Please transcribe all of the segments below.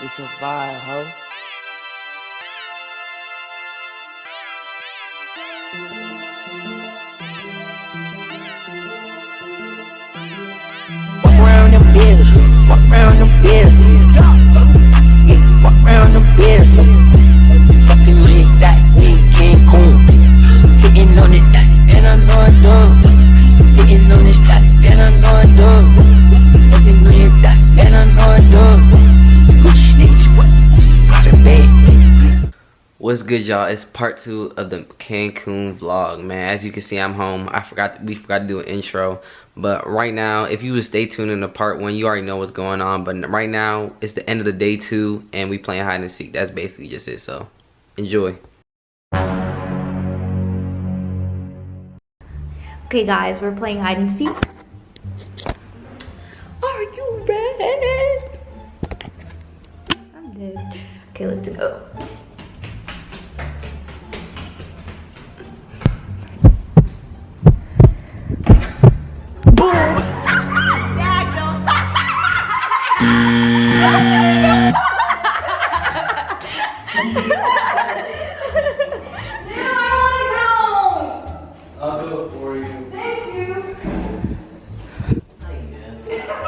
It's a vibe, ho. Walk around them bills, walk around them bills. Yeah, walk around them bills. Fucking lit that in Cancun. Hitting on it, and I know I do. Hitting on this that, and I know I do. Fucking lit that, and I know I do. Gucci sneakers, poppin' bag. What's good, y'all? It's part 2 of the Cancun vlog, man. As you can see, I'm home. We forgot to do an intro, but right now, if you would stay tuned in the part 1, you already know what's going on. But right now, it's the end of the day 2, and we playing hide and seek. That's basically just it. So, enjoy. Okay, guys, we're playing hide and seek. Are you ready? I'm dead. Okay, let's go.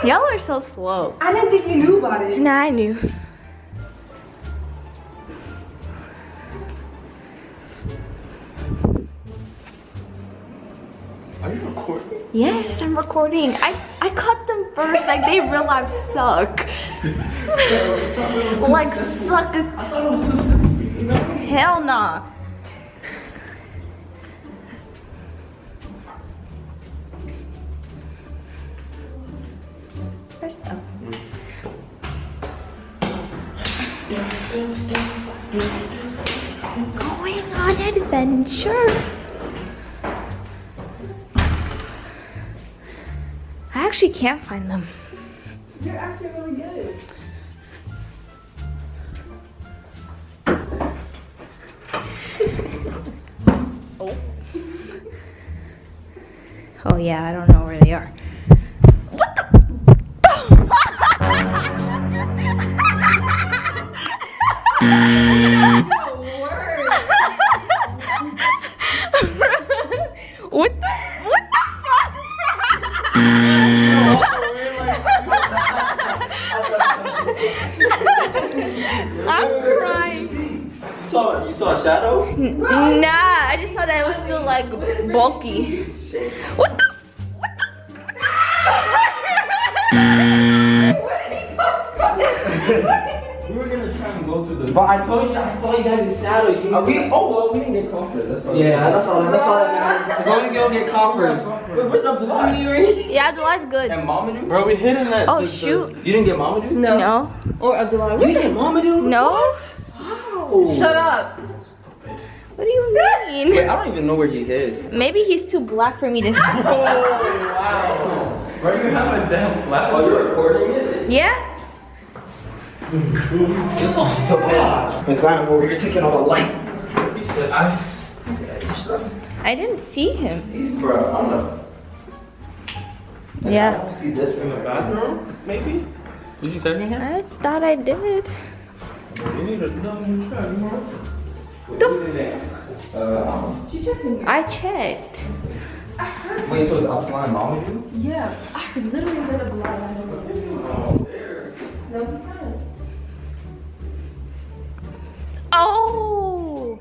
Y'all are so slow. I didn't think you knew about it. Nah, I knew. Are you recording? Yes, I'm recording. I caught them first. Like, they realize suck. Like, suck is... I thought it was too simple for you. Hell nah. First up. Going on adventures. I actually can't find them. You're actually really good. Oh yeah, I don't know where they are. What the? What the? What the fuck? I'm crying. You saw a shadow? Nah, I just saw that it was still like bulky. What the? We were gonna try and go through the. But I told you, I saw you guys' shadow. We didn't get coppers. That's probably that's all that matters. As long as you don't get coppers. Wait, where's Abdullah? Yeah, Abdullah's good. And Mamadou? Bro, we hit him at. Oh shoot. You didn't get Mamadou? No. Or Abdullah. You didn't get Mamadou? No. Oh. Shut up. What do you mean? Wait, I don't even know where he is. Maybe he's too black for me to see. Oh, wow. Bro, you have a damn flash. Oh, you're recording it? Yeah? This is so bad. Example, where you're taking all the light. I didn't see him. Bro, I don't know. Yeah. I don't see this from the bathroom, maybe? You see that in here? I thought I did. You need another new track, you know? I checked. Wait, so it's Abdullah and Mamadou? Yeah, I could literally read Abdullah. Oh, there. No, he's not. Oh!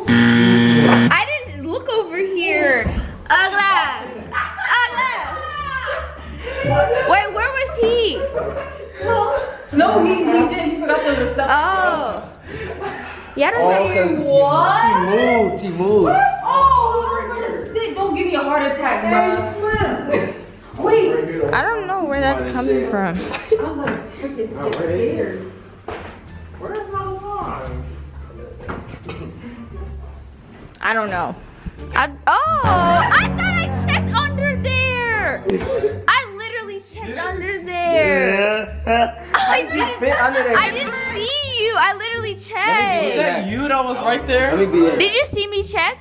I didn't look over here. Ugla! Wait, where was he? No, he did. He forgot to the stuff. Oh. Yeah, I don't know. What? He moved. Oh, we're gonna sit. Don't give me a heart attack, bro. Wait. I don't know where that's coming from. I was like, freaking scared. Where's my line? I don't know. I thought I checked under there. I literally checked under there. I didn't see you. I literally checked. Was that you that was right there? Let me be in. Did you see me check?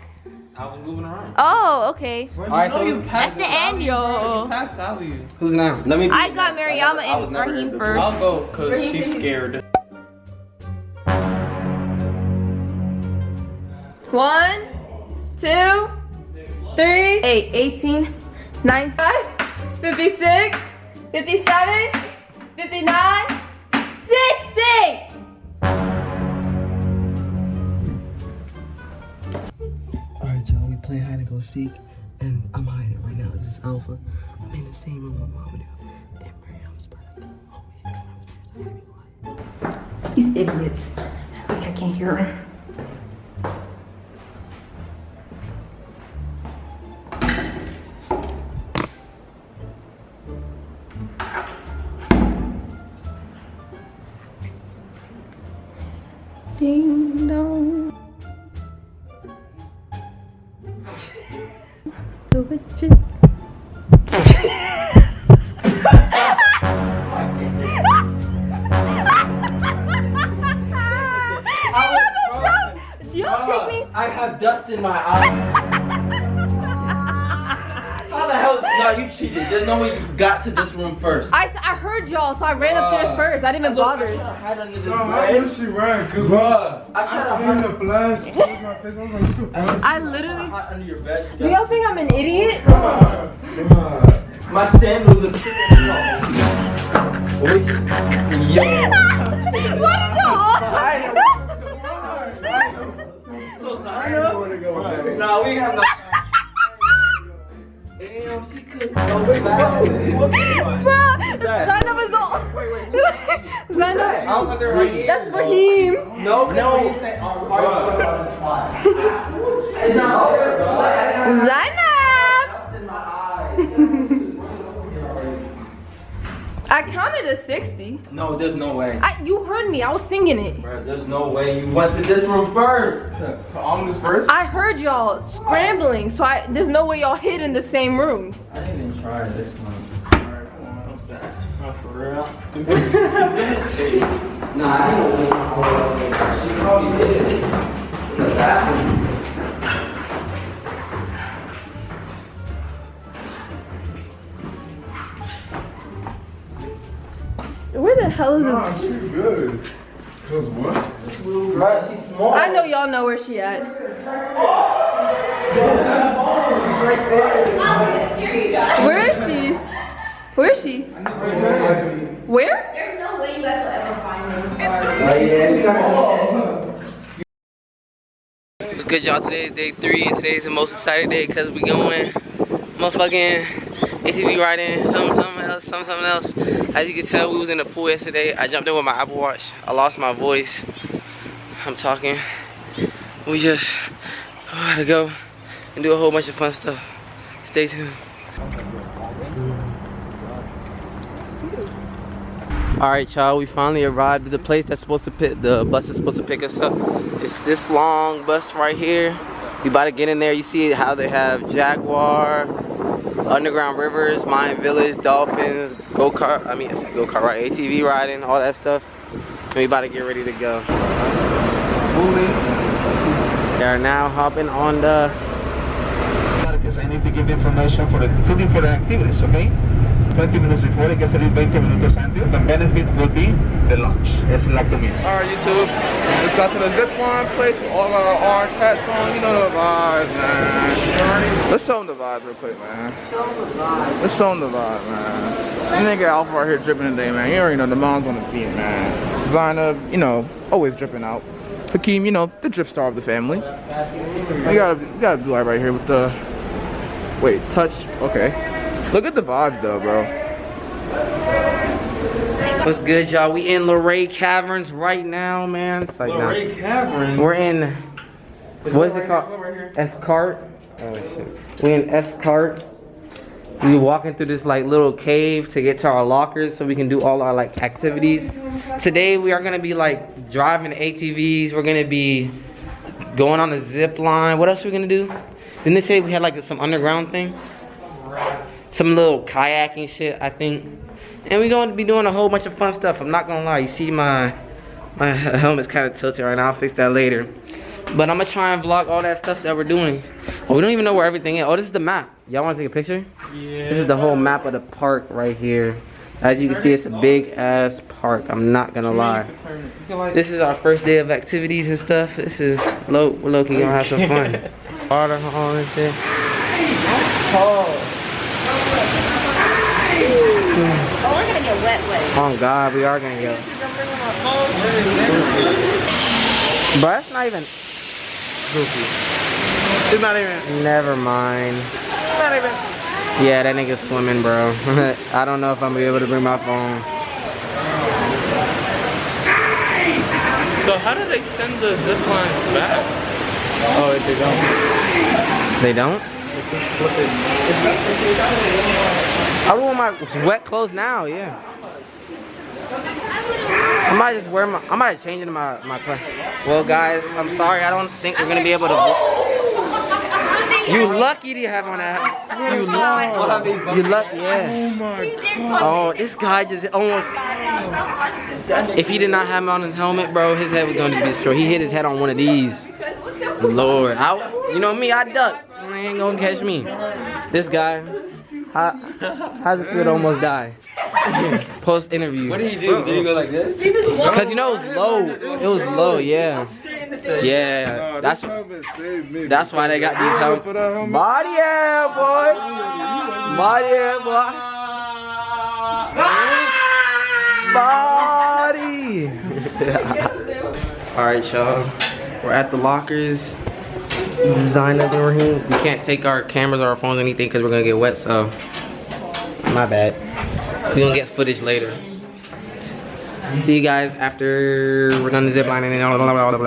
I was moving around. Oh, okay. Alright, so you That's the annual. You passed Sally. who's now? Let me be I got Mariama and Raheem I'll first. go because she's scared. 1, 2, 3, 8, 18, 19, 56, 57, 59, 60! Alright, y'all, we play hide and go seek, and I'm hiding right now. This is Alpha. I'm in the same room with Mama now. And Miriam's birthday. Oh, he's coming upstairs. These idiots. I think I can't hear him. Ding dong. The witches. I have dust in my eye. How the hell? No, you cheated. There's no way you got to this room first. I heard y'all, so I ran upstairs first. I didn't even bother. I tried to hide under this No, I bed. knew she ran, cause Bruh, I I tried to seen hide the flash towards my face. I was like, what the fuck? I literally. under your bed. Do y'all think I'm an idiot? My sandals are sitting. Yo. What is y'all? So sorry. Nah, we have no. Damn, she could. No, wait, Bruh, Zainab is all. Wait. Zainab. I was under right here. That's Raheem. No. You say, it's not over. Zainab. In my eye. I counted to 60. No, there's no way. You heard me. I was singing it. Bro, there's no way you went to this room first. So I'm this first? I heard y'all scrambling, so there's no way y'all hid in the same room. I didn't even try this one. For real? Nah, I don't know. She probably did it in the bathroom. Where the hell is Nah, this? she good. Cause what? Bro, she's small. I know y'all know where she at. Where is she? Where is she? Where? There's no way you guys will ever find them. What's good, y'all? Today is day 3, and today's the most exciting day because we going motherfucking ATV riding, something else. As you can tell, we was in the pool yesterday. I jumped in with my Apple Watch. I lost my voice. I'm talking. We just gotta go and do a whole bunch of fun stuff. Stay tuned. Alright, y'all, we finally arrived at the place that's supposed to pick, the bus is supposed to pick us up. It's this long bus right here. We about to get in there. You see how they have Jaguar, Underground Rivers, Mayan Village, Dolphins, go-kart, right, ATV riding, all that stuff. And we about to get ready to go. They are now hopping on the... I need to give information for the 2 different activities, okay? 20 minutes before, hay que salir 20 minutos antes. The benefit will be the lunch. Es la comida. Alright, YouTube. We got to the zip line place with all of our orange hats on. You know the vibes, man. Let's show them the vibes real quick, man. Let's show them the vibes, man. Nigga Alpha right here dripping today, man. You already know the mom's on the feet, man. Zainab, you know, always dripping out. Hakeem, you know, the drip star of the family. We gotta do that right here with the... Wait, touch, okay. Look at the vibes though, bro. What's good, y'all? We in Luray Caverns right now, man. It's like Luray Caverns? We're in, what is it called? Escart? Oh shit. We in Escart. We walking through this like little cave to get to our lockers so we can do all our like activities. Today we are gonna be like driving ATVs. We're gonna be going on the zip line. What else are we gonna do? Didn't they say we had like some underground thing? Some little kayaking shit, I think. And we're going to be doing a whole bunch of fun stuff. I'm not gonna lie. You see my helmet's kind of tilted right now. I'll fix that later. But I'm gonna try and vlog all that stuff that we're doing. Oh, we don't even know where everything is. Oh, this is the map. Y'all wanna take a picture? Yeah. This is the whole map of the park right here. As you can see, it's a big ass park. I'm not gonna lie. This is our first day of activities and stuff. This is we're low-key gonna have some fun. Water and shit. Oh, we're gonna get wet. Oh God, we are gonna go. But that's not even goofy. It's not even. Never mind. Not even. Yeah, that nigga's swimming, bro. I don't know if I'm gonna be able to bring my phone. So how do they send the zip lines back? Oh, they don't. They don't? I wear my wet clothes now, yeah. I might just wear my, I might change into my clothes. Well guys, I'm sorry, I don't think we're gonna be able to. You lucky to have on that. You lucky, yeah. Oh my God. Oh, this guy just almost. If he did not have him on his helmet, bro, his head was going to be destroyed. He hit his head on one of these. Lord, you know me, I duck. He ain't gonna catch me. This guy, how's it feel to almost die? Post interview. What did he do? Did he go like this? Cause you know it was low. It was low, yeah. Yeah, that's why they got these helmets. Body air, boy. Body air, boy. Body. All right, y'all. We're at the lockers. Designer doing here. We can't take our cameras or our phones or anything because we're gonna get wet. So my bad. We're gonna get footage later. See you guys after we're done the zip line and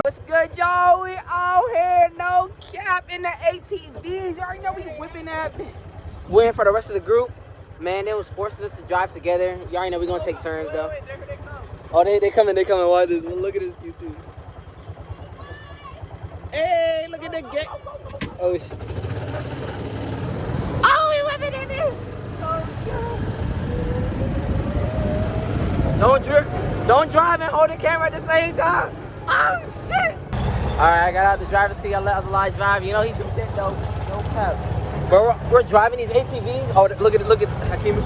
what's good, y'all? We out here, no cap, in the ATVs. You already know we whipping that. Waiting for the rest of the group. Man, they was forcing us to drive together. You already know we're gonna take turns though. Oh, they coming. Watch this. Look at this YouTube. Hey, look at the gate. Oh shit. Oh, we whipping in there. Oh, God. Don't drive and hold the camera at the same time. Oh shit! Alright, I got out the driver's seat. I let other guy drive. You know he's some shit though. No cap. Bro, we're driving these ATVs. Oh, look at Hakeem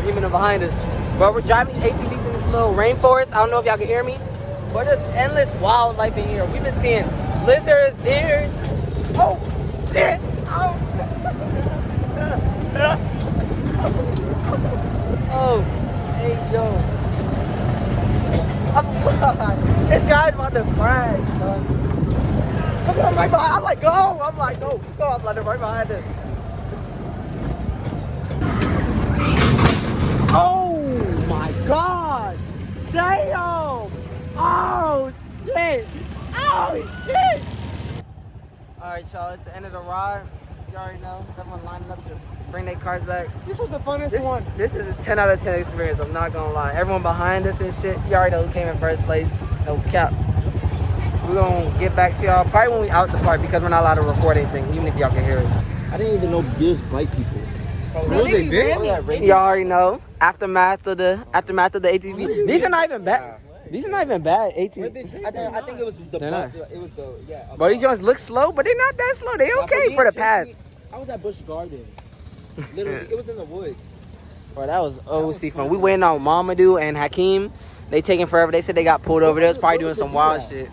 in behind us. Bro, we're driving these ATVs in this little rainforest. I don't know if y'all can hear me, but there's endless wildlife in here. We've been seeing lizards, deers. Oh shit! Oh. Oh, hey yo. This guy's about to crash, son. I'm right behind. I'm like, go. I'm like, go. I'm like, right behind us. Oh my God! Damn! Oh shit! Oh shit! Alright, y'all, it's the end of the ride. You already know. Everyone lining up to bring their cars back. This was the funnest one. This is a 10 out of 10 experience, I'm not gonna lie. Everyone behind us and shit, you already know who came in first place. No cap. We're gonna get back to y'all probably when we out the park because we're not allowed to record anything, even if y'all can hear us. I didn't even know deers bite people. Really? You already know. Aftermath of the ATV. These are not even bad. These are not even bad ATVs. I think it was the yeah. But these joints look slow, but they're not that slow. They okay for the path. I was at Busch Gardens. Literally, it was in the woods. Bro, that was OC fun. We waiting on Mamadou and Hakeem. They taking forever. They said they got pulled over. They was probably doing some wild shit.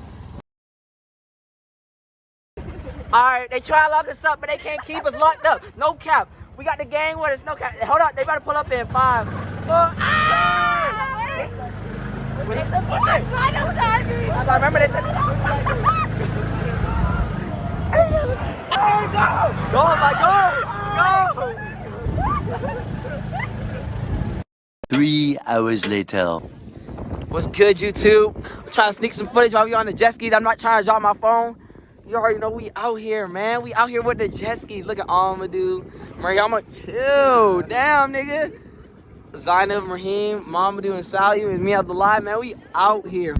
Alright, they try to lock us up, but they can't keep us locked up. No cap. We got the gang with us. No cap. Hold up. They about to pull up in 5. I remember they said. Hey, go! Go, like, go! 3 hours later. What's good, YouTube? I'm trying to sneak some footage while we on the jet skis. I'm not trying to drop my phone. You already know we out here, man. We out here with the jet skis. Look at Amadou. Mariama, chill. Damn, nigga. Zainab, Raheem, Mamadou, and Salu, and me out the live, man. We out here.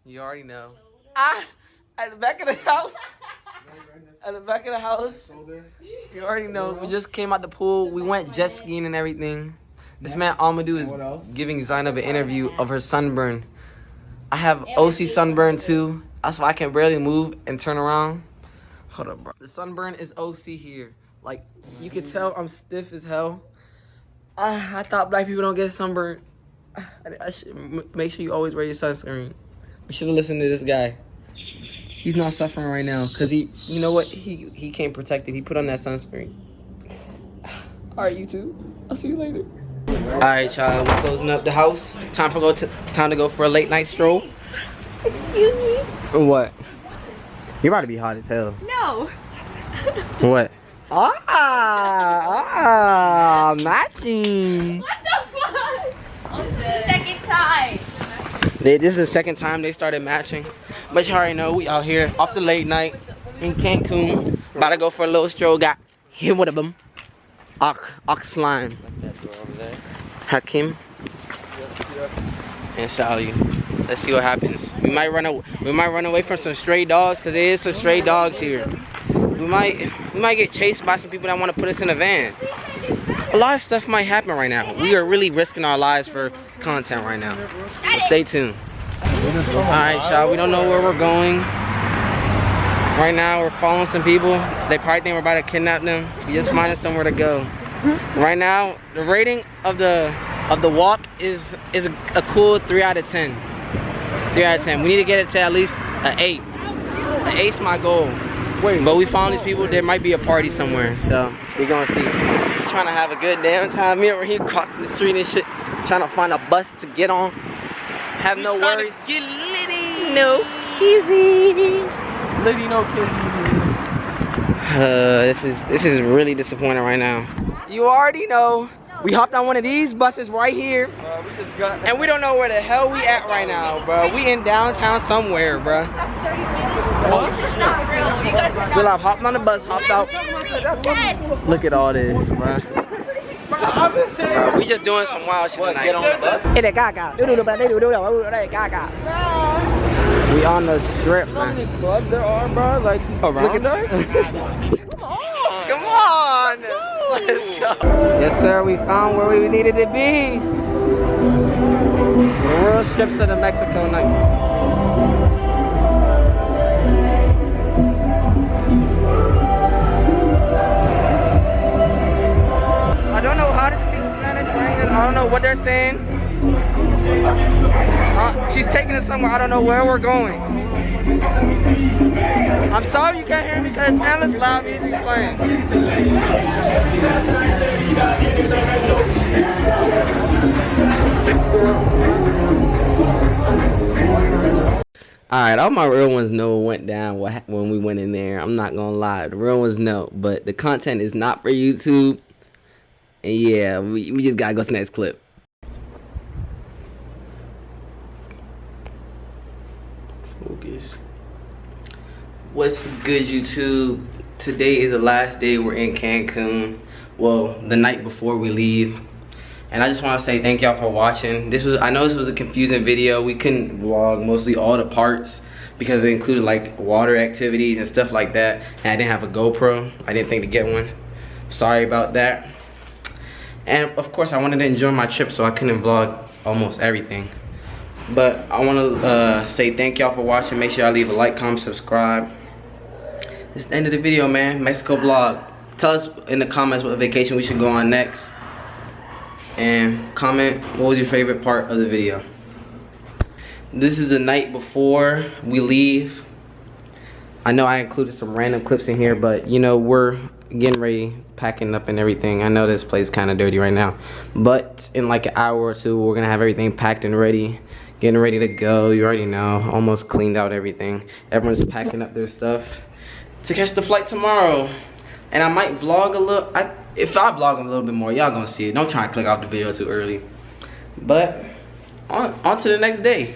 You already know. Ah! At the back of the house. At the back of the house. You already know. We just came out the pool. We went jet skiing and everything. This man Amadou is giving Zainab an interview of her sunburn. I have OC sunburn too. That's why I can barely move and turn around. Hold up, bro. The sunburn is OC here. Like, you can tell I'm stiff as hell. I thought black people don't get sunburned. I should make sure you always wear your sunscreen. We should have listened to this guy. He's not suffering right now because you know what? He can't protect it. He put on that sunscreen. All right, you too. I'll see you later. All right, y'all. We're closing up the house. Time to go for a late night stroll. Excuse me? What? You're about to be hot as hell. No. What? Matching. What the fuck? Second time. This is the second time they started matching. But you already know we out here off the late night in Cancun. About to go for a little stroll. Got him with them. Ox slime. Hakim. And Shali. Let's see what happens. We might run away from some stray dogs because there is some stray dogs here. We might get chased by some people that want to put us in a van. A lot of stuff might happen right now. We are really risking our lives for content right now. So stay tuned. Alright, y'all, we don't know where we're going. Right now we're following some people. They probably think we're about to kidnap them. We just finding somewhere to go. Right now, the rating of the walk is a cool 3 out of 10. 3 out of 10. We need to get it to at least an 8. An 8's my goal. But we found these people. There might be a party somewhere, so we're gonna see. Trying to have a good damn time. Me over here crossing the street and shit, trying to find a bus to get on. Have no worries. Get litty. No kizzy. Litty, no kizzy. This is really disappointing right now. You already know. We hopped on one of these buses right here, and we don't know where the hell we at right now, bro. We in downtown somewhere, bro. We'll have hopped on the bus, hopped out. Look at all this, bro. We just doing some wild shit tonight. Get on the bus. We on the strip, man. How many clubs there are, bro? Like around us? Come on! Let's go. Yes, sir. We found where we needed to be. The real strips of the Mexico night. I don't know how to speak Spanish right now. I don't know what they're saying. She's taking us somewhere. I don't know where we're going. I'm sorry you can't hear me because it's endless loud music playing. Alright, all my real ones know what went down when we went in there. I'm not gonna lie. The real ones know. But the content is not for YouTube. And yeah, we just gotta go to the next clip. Focus. What's good, YouTube? Today is the last day we're in Cancun. Well, the night before we leave. And I just want to say thank y'all for watching. I know this was a confusing video. We couldn't vlog mostly all the parts because it included like water activities and stuff like that. And I didn't have a GoPro. I didn't think to get one. Sorry about that. And of course I wanted to enjoy my trip, so I couldn't vlog almost everything. But I want to say thank y'all for watching. Make sure y'all leave a like, comment, subscribe. This is the end of the video, man. Mexico vlog. Tell us in the comments what vacation we should go on next. And comment what was your favorite part of the video. This is the night before we leave. I know I included some random clips in here, but you know, we're getting ready, packing up and everything. I know this place is kind of dirty right now, but in like an hour or two we're gonna have everything packed and ready, getting ready to go. You already know, almost cleaned out everything. Everyone's packing up their stuff to catch the flight tomorrow. And I might vlog a little. If I vlog a little bit more, y'all gonna see it. Don't try to click off the video too early. But on to the next day.